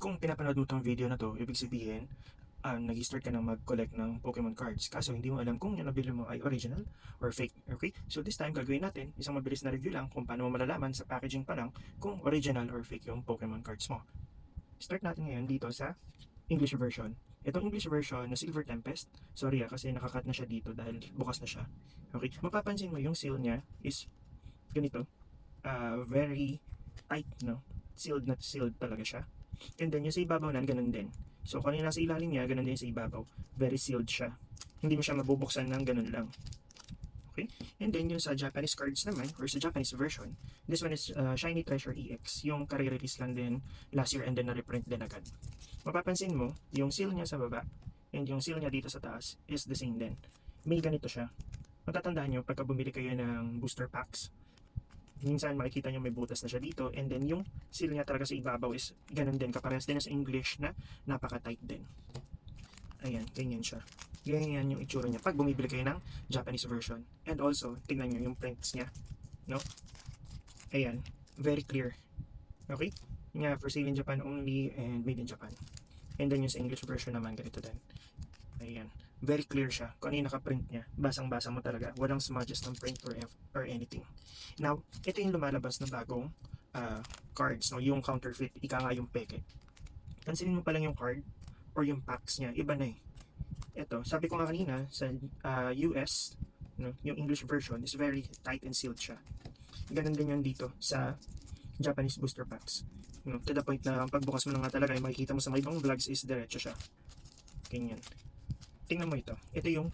Kung pinapanood mo 'tong video na 'to, ibig sabihin, nag-start ka na mag-collect ng Pokemon cards kaso hindi mo alam kung yung nabili mo ay original or fake, okay? So this time gagawin natin isang mabilis na review lang kung paano mo malalaman sa packaging pa lang kung original or fake yung Pokemon cards mo. Start natin ngayon dito sa English version. Itong English version na Silver Tempest, sorry kasi nakakat na siya dito dahil bukas na siya. Okay, mapapansin mo yung seal niya is ganito, very tight, no? Sealed na sealed talaga siya. And then yung sa ibabaw nan, ganun din. So kung ano yung nasa ilalim niya, ganun din sa ibabaw. Very sealed siya. Hindi mo siya mabubuksan ng ganun lang. Okay? And then yung sa Japanese cards naman, or sa Japanese version, this one is Shiny Treasure EX. Yung kare-release lang din last year and then na-reprint din agad. Mapapansin mo, yung seal niya sa baba and yung seal niya dito sa taas is the same din. May ganito siya. Matatandaan nyo, pagka bumili kayo ng booster packs, minsan makikita nyo may butas na siya dito and then yung seal niya talaga sa ibabaw is ganun din, kaparehas din sa English na napaka-tight din. Ayan, ganyan siya. Ganyan yung itsura niya pag bumibili kayo ng Japanese version. And also, tingnan nyo yung prints niya. No? Ayan, very clear. Okay? Nga, for sale in Japan only and made in Japan. And then yung sa English version naman, ganito din. Ayan, very clear siya. Kung ano yung nakaprint niya, basang-basa mo talaga. Walang smudges ng print or anything. Now, ito yung lumalabas na bagong cards, no? Yung counterfeit, ika nga yung peke. Pansinin mo pa lang yung card or yung packs niya, iba na eh. Ito, sabi ko nga kanina, sa US, no, yung English version is very tight and sealed siya. Ganun din yun dito sa Japanese booster packs. No, to the point na pagbukas mo na nga talaga, yung makikita mo sa mga ibang vlogs is diretso siya. Ganyan. Tingnan mo ito. Ito yung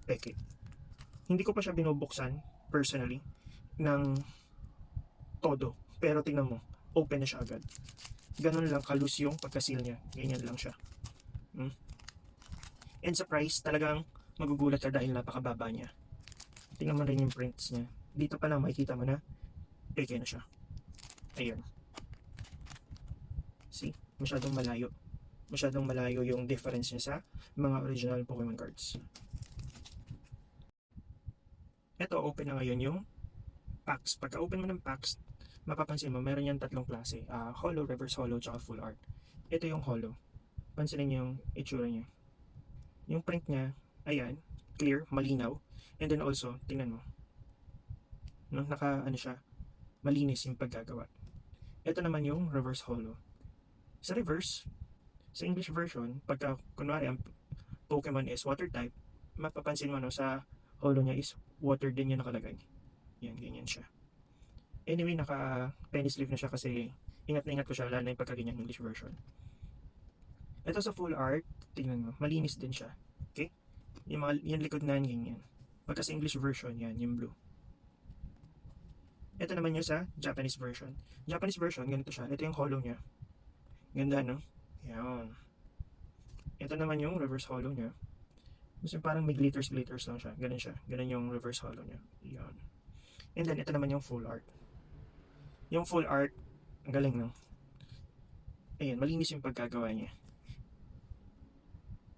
peke. Hindi ko pa siya binubuksan, personally, ng todo. Pero tingnan mo, open na siya agad. Ganun lang kalus yung pagka-seal niya. Ganyan lang siya. And sa price, talagang magugulat ka dahil napakababa niya. Tingnan mo rin yung prints niya. Dito pa lang makikita mo na peke na siya. Ayun. See? Masyadong malayo. Masyadong malayo yung difference niya sa mga original Pokemon cards. Ito, open na ngayon yung packs. Pagka open mo ng packs, mapapansin mo, meron yan tatlong klase. Holo, reverse holo, tsaka full art. Ito yung holo. Pansinin niyo yung itsura niya. Yung print niya, ayan, clear, malinaw. And then also, tingnan mo. No, ano siya, malinis yung paggagawa. Ito naman yung reverse holo. Sa reverse, sa English version, pagka kunwari ang Pokemon is water type, mapapansin mo no, sa holo niya is water din yung nakalagay. Yan, ganyan siya. Anyway, naka penny sleeve na siya kasi ingat na ingat ko siya lalo na yung pagkaganyan English version. Ito sa full art, tingnan mo, malinis din siya. Okay? Yung likod na ganyan. Pagka sa English version, yan, yung blue. Ito naman yung sa Japanese version. Japanese version, ganito siya. Ito yung holo niya. Ganda, no? Yan. Ito naman yung reverse holo niya. Kasi parang may glitters lang siya. Ganun siya. Ganun yung reverse holo niya. Yan. And then, ito naman yung full art. Yung full art, ang galing, no? Ayan, malinis yung pagkagawa niya.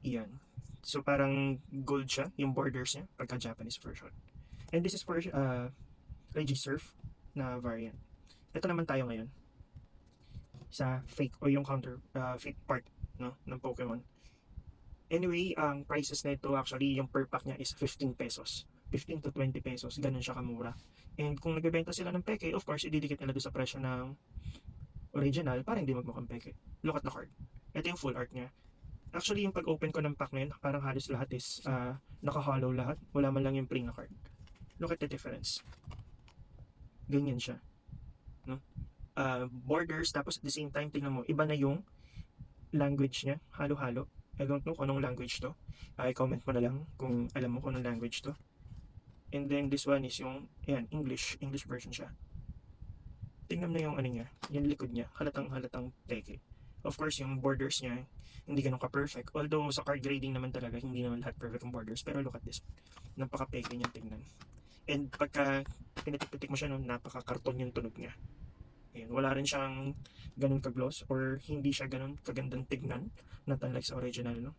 Yan. So, parang gold siya, yung borders niya, pagka Japanese version. And this is for Regisurf na variant. Ito naman tayo ngayon sa fake o yung fake part, no, ng Pokemon. Anyway, ang prices na ito actually, yung per pack niya is 15 pesos. 15 to 20 pesos, ganun siya kamura. And kung nagbebenta sila ng peke, of course, ididikit nila doon sa presyo ng original para hindi magmukhang peke. Look at the card. Ito yung full art niya. Actually, yung pag-open ko ng pack na yun, parang halos lahat is naka-hollow lahat. Wala man lang yung plain na card. Look at the difference. Ganyan siya. No? Borders, tapos at the same time, tingnan mo, iba na yung language niya. Halo-halo. I don't know kung anong language to. I-comment mo na lang kung alam mo kung anong language to. And then this one is yung, ayan, English version siya. Tingnan mo na yung ano niya, yung likod niya, halatang peke. Of course, yung borders niya, hindi ganun ka-perfect. Although sa card grading naman talaga, hindi naman lahat perfect ang borders. Pero look at this. Napaka-peke niya tingnan. And pagka pinitik-pitik mo siya, no, napaka-karton yung tunog niya. Ayan, wala rin siyang ganun ka-gloss or hindi siya ganun kagandang tignan. Not unlike sa original, no?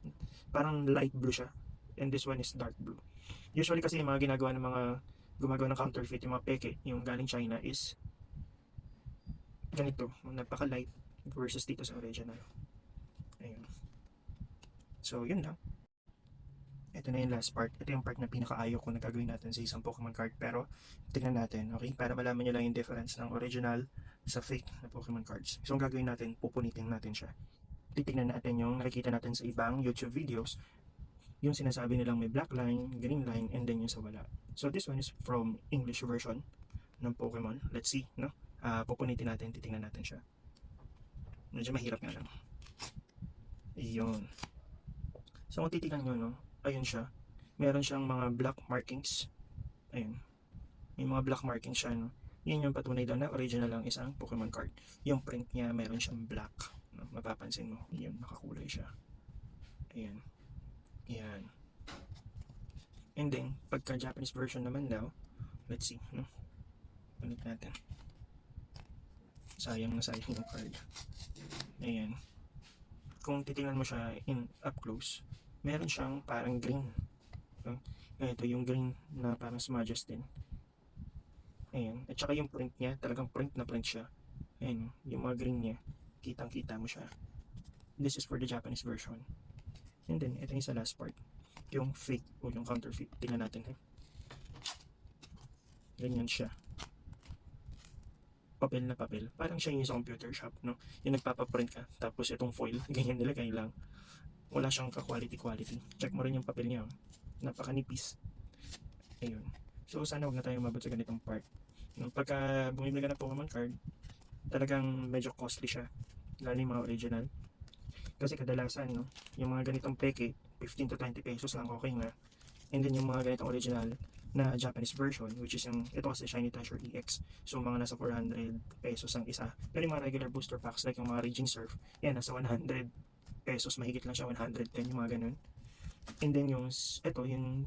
Parang light blue siya. And this one is dark blue. Usually kasi yung mga ginagawa ng mga gumagawa ng counterfeit, yung mga peke, yung galing China is ganito, napaka-light versus dito sa original. Ayun. So, yun lang. Ito na yung last part. Ito yung part na pinakaayaw ko na gagawin natin sa isang Pokemon card. Pero, tignan natin, okay? Para malaman nyo lang yung difference ng original sa fake na Pokemon cards. So, ang gagawin natin, pupunitin natin siya. Titignan natin yung nakikita natin sa ibang YouTube videos. Yung sinasabi nilang may black line, green line, and then yung sa wala. So, this one is from English version ng Pokemon. Let's see, no? Pupunitin natin, titignan natin siya. Medyo mahirap nga lang. Iyon. So, kung titignan nyo, no? Ayun siya. Meron siyang mga black markings. Ayun. May mga black markings siya, no? Yun yung patunay daw na original lang isang Pokemon card. Yung print niya, meron siyang black. No? Mapapansin mo. Yun, nakakulay siya. Ayan. Yan. And then, pagka Japanese version naman daw, let's see, no? Ulit natin. Sayang na sayang yung card. Ayan. Kung titingnan mo siya in up close, meron siyang parang green. No? Ito yung green na parang smudges din. Ayan. At saka yung print niya, talagang print na print siya. Ayan. Yung mga green niya, kitang-kita mo siya. This is for the Japanese version. And then, ito yung sa last part. Yung fake o yung counterfeit. Tingnan natin. Ganyan siya. Papel na papel. Parang siya yung sa computer shop, no? Yung nagpapaprint ka, tapos itong foil, ganyan nilagay lang. Wala siyang ka-quality. Check mo rin yung papel niya. Napakanipis. Ayun. So, sana huwag na tayo mabot sa ganitong part. No? Pagka bumibili ka ng Pokemon card, talagang medyo costly siya. Lalo yung mga original. Kasi kadalasan, no? Yung mga ganitong peke, 15 to 20 pesos lang, okay na. And then yung mga ganitong original na Japanese version, which is yung, ito kasi Shiny Treasure EX. So, mga nasa 400 pesos ang isa. Pero yung mga regular booster packs, like yung mga Raging Surf, yan, nasa 100 pesos, mahigit lang siya, 110, yung mga ganun. And then yung, ito, yung,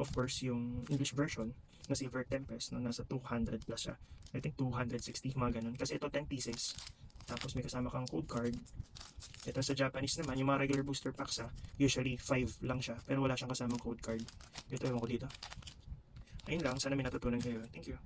of course, yung English version, na Silver Tempest, no, nasa 200 plus siya. I think 260, mga ganun. Kasi ito 10 pieces. Tapos may kasama kang code card. Ito sa Japanese naman, yung mga regular booster packs usually 5 lang siya, pero wala siyang kasamang code card. Ito, ewan ko dito. Ayun lang, sana may natutunan kayo. Thank you.